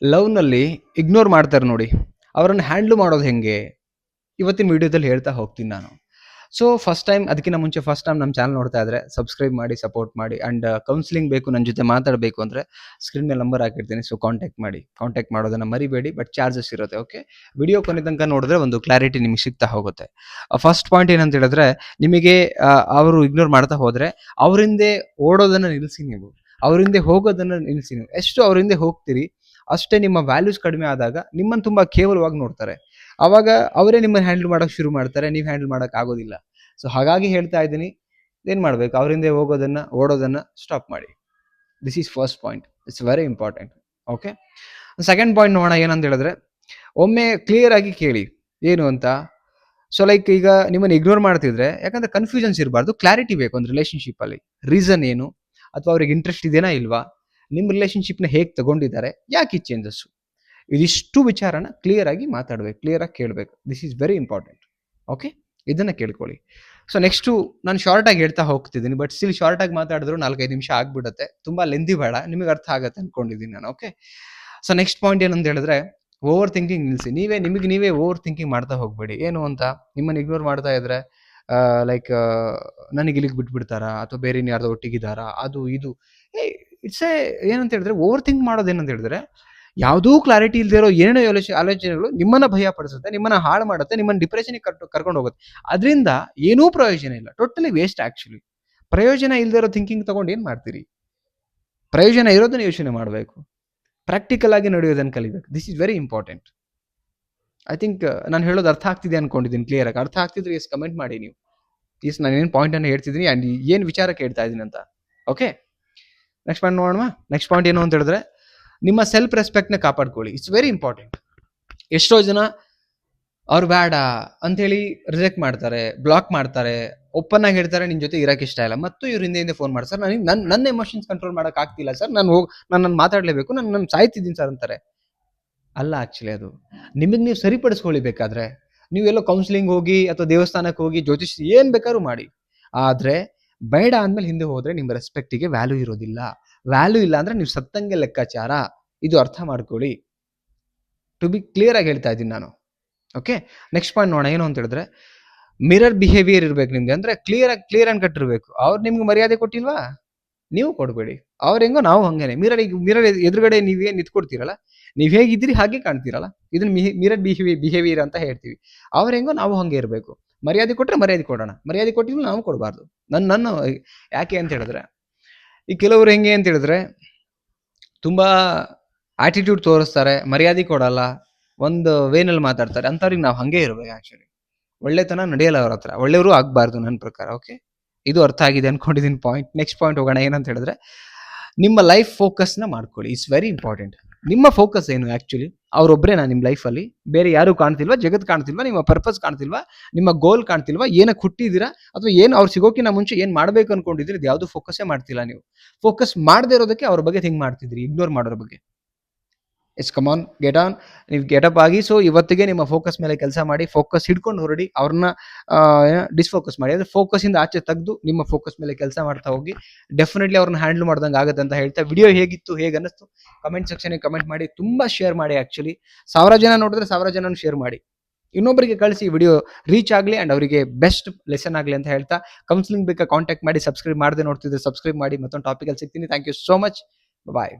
ಲವ್‌ನಲ್ಲಿ ignore ಮಾಡ್ತಾರೆ ನೋಡಿ, ಅವರನ್ನ ಹ್ಯಾಂಡಲ್ ಮಾಡೋದು ಹೆಂಗೆ? ಇವತ್ತಿನ ವಿಡಿಯೋದಲ್ಲಿ ಹೇಳ್ತಾ ಹೋಗ್ತೀನಿ ನಾನು. ಸೊ ಅದಕ್ಕಿಂತ ಮುಂಚೆ ಫಸ್ಟ್ ಟೈಮ್ ನಮ್ಮ ಚಾನಲ್ ನೋಡ್ತಾ ಇದ್ರೆ ಸಬ್ಸ್ಕ್ರೈಬ್ ಮಾಡಿ, ಸಪೋರ್ಟ್ ಮಾಡಿ. ಅಂಡ್ ಕೌನ್ಸಿಲಿಂಗ್ ಬೇಕು, ನನ್ನ ಜೊತೆ ಮಾತಾಡಬೇಕು ಅಂದರೆ ಸ್ಕ್ರೀನ್ ಮೇಲೆ ನಂಬರ್ ಹಾಕಿರ್ತೀನಿ. ಸೊ ಕಾಂಟ್ಯಾಕ್ಟ್ ಮಾಡಿ. ಕಾಂಟ್ಯಾಕ್ಟ್ ಮಾಡೋದನ್ನ ಮರಿಬೇಡಿ, ಬಟ್ ಚಾರ್ಜಸ್ ಇರುತ್ತೆ. ಓಕೆ, ವಿಡಿಯೋ ಕೊನೆ ತನಕ ನೋಡಿದ್ರೆ ಒಂದು ಕ್ಲಾರಿಟಿ ನಿಮಗೆ ಸಿಗ್ತಾ ಹೋಗುತ್ತೆ. ಫಸ್ಟ್ ಪಾಯಿಂಟ್ ಏನಂತ ಹೇಳಿದ್ರೆ, ನಿಮಗೆ ಅವರು ಇಗ್ನೋರ್ ಮಾಡ್ತಾ ಹೋದ್ರೆ ಅವರಿಂದೆ ಓಡೋದನ್ನ ನಿಲ್ಲಿಸಿ ನೀವು. ಅವರಿಂದೆ ಹೋಗೋದನ್ನ ನಿಲ್ಲಿಸಿ ನೀವು. ಎಷ್ಟು ಅವರಿಂದೆ ಹೋಗ್ತೀರಿ ಅಷ್ಟೇ ನಿಮ್ಮ ವ್ಯಾಲ್ಯೂಸ್ ಕಡಿಮೆ ಆದಾಗ ನಿಮ್ಮನ್ನು ತುಂಬಾ ಕೇವಲವಾಗಿ ನೋಡ್ತಾರೆ. ಅವಾಗ ಅವರೇ ನಿಮ್ಮನ್ನು ಹ್ಯಾಂಡಲ್ ಮಾಡೋಕೆ ಶುರು ಮಾಡ್ತಾರೆ, ನೀವು ಹ್ಯಾಂಡಲ್ ಮಾಡೋಕೆ ಆಗೋದಿಲ್ಲ. ಸೊ ಹಾಗಾಗಿ ಹೇಳ್ತಾ ಇದ್ದೀನಿ, ಏನು ಮಾಡಬೇಕು, ಅವರಿಂದೆ ಓಡೋದನ್ನ ಸ್ಟಾಪ್ ಮಾಡಿ. This is first point. It's very important. Okay, second point ನೋಡೋಣ. ಏನಂತ ಹೇಳಿದ್ರೆ, ಒಮ್ಮೆ ಕ್ಲಿಯರ್ ಆಗಿ ಕೇಳಿ ಏನು ಅಂತ. ಸೊ ಲೈಕ್ ಈಗ ನಿಮ್ಮನ್ನು ಇಗ್ನೋರ್ ಮಾಡ್ತಿದ್ರೆ, ಯಾಕಂದ್ರೆ ಕನ್ಫ್ಯೂಷನ್ಸ್ ಇರಬಾರ್ದು, ಕ್ಲಾರಿಟಿ ಬೇಕು ಒಂದು ರಿಲೇಶನ್ಶಿಪ್ ಅಲ್ಲಿ. ರೀಸನ್ ಏನು, ಅಥವಾ ಅವ್ರಿಗೆ ಇಂಟ್ರೆಸ್ಟ್ ಇದೆನಾ ಇಲ್ವಾ, ನಿಮ್ಮ ರಿಲೇಶನ್ಶಿಪ್ನ ಹೇಗೆ ತಗೊಂಡಿದ್ದಾರೆ, ಯಾಕೆ ಈ ಚೇಂಜಸ್, ಇದಿಷ್ಟು ವಿಚಾರನ ಕ್ಲಿಯರ್ ಆಗಿ ಮಾತಾಡಬೇಕು, ಕ್ಲಿಯರ್ ಆಗಿ ಕೇಳಬೇಕು. This is very important. Okay, ಇದನ್ನ ಕೇಳ್ಕೊಳ್ಳಿ. ಸೊ ನೆಕ್ಸ್ಟು ನಾನು ಶಾರ್ಟ್ ಆಗಿ ಹೇಳ್ತಾ ಹೋಗ್ತಿದ್ದೀನಿ, ಬಟ್ ಸ್ಟಿಲ್ ಶಾರ್ಟ್ ಆಗಿ ಮಾತಾಡಿದ್ರು 4-5 ನಿಮಿಷ ಆಗ್ಬಿಡುತ್ತೆ. ತುಂಬಾ ಲೆಂದಿ ಬೇಡ, ನಿಮಗೆ ಅರ್ಥ ಆಗತ್ತೆ ಅನ್ಕೊಂಡಿದ್ದೀನಿ ನಾನು. ಓಕೆ, ಸೊ ನೆಕ್ಸ್ಟ್ ಪಾಯಿಂಟ್ ಏನಂತ ಹೇಳಿದ್ರೆ, ಓವರ್ ಥಿಂಕಿಂಗ್ ನಿಲ್ಲಿಸಿ. ನೀವೇ ಓವರ್ ಥಿಂಕಿಂಗ್ ಮಾಡ್ತಾ ಹೋಗ್ಬೇಡಿ. ಏನು ಅಂತ, ನಿಮ್ಮನ್ನು ಇಗ್ನೋರ್ ಮಾಡ್ತಾ ಇದ್ರೆ ಲೈಕ್ ನನಗೆ ಇಲ್ಲಿಗೆ ಬಿಟ್ಬಿಡ್ತಾರಾ, ಅಥವಾ ಬೇರೆ ಯಾರ್ದೋ ಒಟ್ಟಿಗಿದ್ದಾರಾ, ಅದು ಇದು. ಏನಂತ ಹೇಳಿದ್ರೆ, ಓವರ್ ಥಿಂಕ್ ಮಾಡೋದೇನಂತ ಹೇಳಿದ್ರೆ, ಯಾವುದೂ ಕ್ಲಾರಿಟಿ ಇಲ್ಲದೆ ಇರೋ ಏನೇನೋ ಆಲೋಚನೆಗಳು ನಿಮ್ಮನ್ನ ಭಯ ಪಡಿಸುತ್ತೆ, ನಿಮ್ಮನ್ನ ಹಾಳು ಮಾಡುತ್ತೆ, ನಿಮ್ಮನ್ನ ಡಿಪ್ರೆಷನ್ಗೆ ಕರ್ಕೊಂಡು ಹೋಗುತ್ತೆ. ಅದರಿಂದ ಏನೂ ಪ್ರಯೋಜನ ಇಲ್ಲ, ಟೋಟಲಿ ವೇಸ್ಟ್. ಆಕ್ಚುಲಿ ಪ್ರಯೋಜನ ಇಲ್ಲದೆ ಇರೋ ಥಿಂಕಿಂಗ್ ತಗೊಂಡು ಏನು ಮಾಡ್ತೀರಿ? ಪ್ರಯೋಜನ ಇರೋದನ್ನ ಯೋಚನೆ ಮಾಡಬೇಕು, ಪ್ರಾಕ್ಟಿಕಲ್ ಆಗಿ ನಡೆಯೋದನ್ನು ಕಲಿಬೇಕು. This is very important. I think ನಾನು ಹೇಳೋದು ಅರ್ಥ ಆಗ್ತಿದೆ ಅನ್ಕೊಂಡಿದ್ದೀನಿ. ಕ್ಲಿಯರ್ ಆಗಿ ಅರ್ಥ ಆಗ್ತಿದ್ರೆ ಕಮೆಂಟ್ ಮಾಡಿ ನೀವು. ನಾನು ಏನು ಪಾಯಿಂಟ್ ಅನ್ನು ಹೇಳ್ತಿದ್ದೀನಿ ಆ್ಯಂಡ್ ಏನು ವಿಚಾರಕ್ಕೆ ಹೇಳ್ತಾ ಇದ್ದೀನಿ ಅಂತ. ಓಕೆ, ನೆಕ್ಸ್ಟ್ ಪಾಯಿಂಟ್ ನೋಡೋಣ. ನೆಕ್ಸ್ಟ್ ಪಾಯಿಂಟ್ ಏನು ಅಂತ ಹೇಳಿದ್ರೆ, ನಿಮ್ಮ ಸೆಲ್ಫ್ ರೆಸ್ಪೆಕ್ಟ್ನ ಕಾಪಾಡ್ಕೊಳ್ಳಿ. It's very important. ಎಷ್ಟೋ ಜನ ಅವ್ರು ಬೇಡ ಅಂಥೇಳಿ ರಿಜೆಕ್ಟ್ ಮಾಡ್ತಾರೆ, ಬ್ಲಾಕ್ ಮಾಡ್ತಾರೆ, ಓಪನ್ ಆಗಿ ಹೇಳ್ತಾರೆ ನಿನ್ನ ಜೊತೆ ಇರೋಕ್ಕೆ ಇಷ್ಟ ಇಲ್ಲ, ಮತ್ತು ಇವ್ರ ಹಿಂದೆ ಫೋನ್ ಮಾಡಿ, ಸರ್ ನನಗೆ ನನ್ನ ಎಮೋಷನ್ಸ್ ಕಂಟ್ರೋಲ್ ಮಾಡೋಕೆ ಆಗ್ತಿಲ್ಲ ಸರ್, ನಾನು ಮಾತಾಡಲೇಬೇಕು, ನಾನು ಸಾಯ್ತಿದ್ದೀನಿ ಸರ್ ಅಂತಾರೆ. ಅಲ್ಲ, ಆ್ಯಕ್ಚುಲಿ ಅದು ನಿಮಗೆ ನೀವು ಸರಿಪಡಿಸ್ಕೊಳ್ಳಿ. ಬೇಕಾದ್ರೆ ನೀವೆಲ್ಲೋ ಕೌನ್ಸಿಲಿಂಗ್ ಹೋಗಿ ಅಥವಾ ದೇವಸ್ಥಾನಕ್ಕೆ ಹೋಗಿ ಜ್ಯೋತಿಷ್ ಏನು ಬೇಕಾದ್ರೂ ಮಾಡಿ. ಆದರೆ ಬೇಡ ಅಂದಮೇಲೆ ಹಿಂದೆ ಹೋದರೆ ನಿಮ್ಮ ರೆಸ್ಪೆಕ್ಟಿಗೆ ವ್ಯಾಲ್ಯೂ ಇರೋದಿಲ್ಲ. ವ್ಯಾಲ್ಯೂ ಇಲ್ಲ ಅಂದರೆ ನೀವು ಸತ್ತಂಗೆ ಲೆಕ್ಕಾಚಾರ. ಇದು ಅರ್ಥ ಮಾಡ್ಕೊಳ್ಳಿ. ಟು ಬಿ ಕ್ಲಿಯರ್ ಆಗಿ ಹೇಳ್ತಾ ಇದ್ದೀನಿ ನಾನು. ಓಕೆ, ನೆಕ್ಸ್ಟ್ ಪಾಯಿಂಟ್ ನೋಡೋಣ. ಏನು ಅಂತ ಹೇಳಿದ್ರೆ, ಮಿರರ್ ಬಿಹೇವಿಯರ್ ಇರಬೇಕು ನಿಮ್ಗೆ. ಅಂದರೆ ಕ್ಲಿಯರ್ ಆ್ಯಂಡ್ ಕಟ್ ಇರಬೇಕು. ಅವ್ರು ನಿಮ್ಗೆ ಮರ್ಯಾದೆ ಕೊಟ್ಟಿಲ್ವಾ, ನೀವು ಕೊಡಬೇಡಿ. ಅವ್ರು ಹೆಂಗೋ ನಾವು ಹಂಗೇನೆ. ಮಿರರ್ ಎದುರುಗಡೆ ನೀವೇನು ನಿಂತ್ಕೊಡ್ತೀರಲ್ಲ, ನೀವು ಹೇಗಿದ್ದೀರಿ ಹಾಗೆ ಕಾಣ್ತೀರಲ್ಲ, ಇದನ್ನ ಮಿರರ್ ಬಿಹೇವಿಯರ್ ಅಂತ ಹೇಳ್ತೀವಿ. ಅವ್ರು ಹೆಂಗೋ ನಾವು ಹಂಗೆ ಇರಬೇಕು. ಮರ್ಯಾದೆ ಕೊಟ್ಟರೆ ಮರ್ಯಾದೆ ಕೊಡೋಣ, ಮರ್ಯಾದೆ ಕೊಟ್ಟಿಲ್ಲ ನಾವು ಕೊಡಬಾರ್ದು. ನನ್ನ ಯಾಕೆ ಅಂತ ಹೇಳಿದ್ರೆ, ಈ ಕೆಲವರು ಹೆಂಗೆ ಅಂತ ಹೇಳಿದ್ರೆ ತುಂಬ ಆಟಿಟ್ಯೂಡ್ ತೋರಿಸ್ತಾರೆ, ಮರ್ಯಾದೆ ಕೊಡಲ್ಲ, ಒಂದು ವೇನಲ್ಲಿ ಮಾತಾಡ್ತಾರೆ. ಅಂಥವ್ರಿಗೆ ನಾವು ಹಾಗೆ ಇರಬೇಕು. ಆ್ಯಕ್ಚುಲಿ ಒಳ್ಳೆತನ ನಡೆಯಲ್ಲ ಅವ್ರ ಹತ್ರ, ಒಳ್ಳೆಯವರು ಆಗಬಾರ್ದು ನನ್ನ ಪ್ರಕಾರ. ಓಕೆ, ಇದು ಅರ್ಥ ಆಗಿದೆ ಅನ್ಕೊಂಡಿದ್ದೀನಿ ಪಾಯಿಂಟ್. ನೆಕ್ಸ್ಟ್ ಪಾಯಿಂಟ್ ಹೋಗೋಣ. ಏನಂತ ಹೇಳಿದ್ರೆ, ನಿಮ್ಮ ಲೈಫ್ ಫೋಕಸ್ನ ಮಾಡ್ಕೊಳ್ಳಿ. It's very important. ನಿಮ್ಮ ಫೋಕಸ್ ಏನು ಆ್ಯಕ್ಚುಲಿ? ಅವರೊಬ್ಬರೇನಾ ನಿಮ್ಮ ಲೈಫಲ್ಲಿ? ಬೇರೆ ಯಾರು ಕಾಣ್ತಿಲ್ವಾ? ಜಗತ್ತು ಕಾಣ್ತಿಲ್ವಾ? ನಿಮ್ಮ ಪರ್ಪಸ್ ಕಾಣ್ತಿಲ್ವಾ? ನಿಮ್ಮ ಗೋಲ್ ಕಾಣ್ತಿಲ್ವಾ? ಏನಕ್ಕೆ ಹುಟ್ಟಿದ್ದೀರಾ, ಅಥವಾ ಏನು ಅವ್ರು ಸಿಗೋಕ್ಕಿಂತ ಮುಂಚೆ ಏನು ಮಾಡಬೇಕು ಅನ್ಕೊಂಡಿದ್ದೀರಿ, ಇದು ಯಾವುದು ಫೋಕಸ್ಸೇ ಮಾಡ್ತಿಲ್ಲ ನೀವು. ಫೋಕಸ್ ಮಾಡದೇ ಇರೋದಕ್ಕೆ ಅವ್ರ ಬಗ್ಗೆ ಥಿಂಕ್ ಮಾಡ್ತಿದ್ರಿ, ಇಗ್ನೋರ್ ಮಾಡೋರ ಬಗ್ಗೆ. It's come on, get on, ನೀವು ಗೆಟಪ್ ಆಗಿ. ಸೊ ಇವತ್ತಿಗೆ ನಿಮ್ಮ ಫೋಕಸ್ ಮೇಲೆ ಕೆಲಸ ಮಾಡಿ, ಫೋಕಸ್ ಹಿಡ್ಕೊಂಡು ಹೊರಡಿ. ಅವ್ರನ್ನ ಡಿಸ್ಫೋಕಸ್ ಮಾಡಿ, ಅಂದರೆ ಫೋಕಸ್ಸಿಂದ ಆಚೆ ತೆಗೆದು ನಿಮ್ಮ ಫೋಕಸ್ ಮೇಲೆ ಕೆಲಸ ಮಾಡ್ತಾ ಹೋಗಿ. ಡೆಫಿನೆಟ್ಲಿ ಅವ್ರನ್ನ ಹ್ಯಾಂಡಲ್ ಮಾಡ್ದಂಗೆ ಆಗುತ್ತೆ ಅಂತ ಹೇಳ್ತಾ, ವಿಡಿಯೋ ಹೇಗಿತ್ತು, ಹೇಗೆ ಅನ್ನಿಸ್ತು ಕಮೆಂಟ್ ಸೆಕ್ಷನ್ಗೆ ಕಮೆಂಟ್ ಮಾಡಿ. ತುಂಬ ಶೇರ್ ಮಾಡಿ. ಆ್ಯಕ್ಚುಲಿ 1000 ಜನ ನೋಡಿದ್ರೆ 1000 ಜನನು ಶೇರ್ ಮಾಡಿ, ಇನ್ನೊಬ್ಬರಿಗೆ ಕಳಿಸಿ. ವಿಡಿಯೋ ರೀಚ್ ಆಗಲಿ ಆ್ಯಂಡ್ ಅವರಿಗೆ ಬೆಸ್ಟ್ ಲೆಸನ್ ಆಗಲಿ ಅಂತ ಹೇಳ್ತಾ, ಕೌನ್ಸಿಲಿಂಗ್ ಬೇಕಾ ಕಾಂಟ್ಯಾಕ್ಟ್ ಮಾಡಿ. ಸಬ್ಸ್ಕ್ರೈಬ್ ಮಾಡದೆ ನೋಡ್ತಿದ್ರೆ ಸಬ್ಸ್ಕ್ರೈಬ್ ಮಾಡಿ. ಮತ್ತೊಂದು ಟಾಪಿಕಲ್ಲಿ ಸಿಗ್ತೀನಿ. Thank you so much. Bye.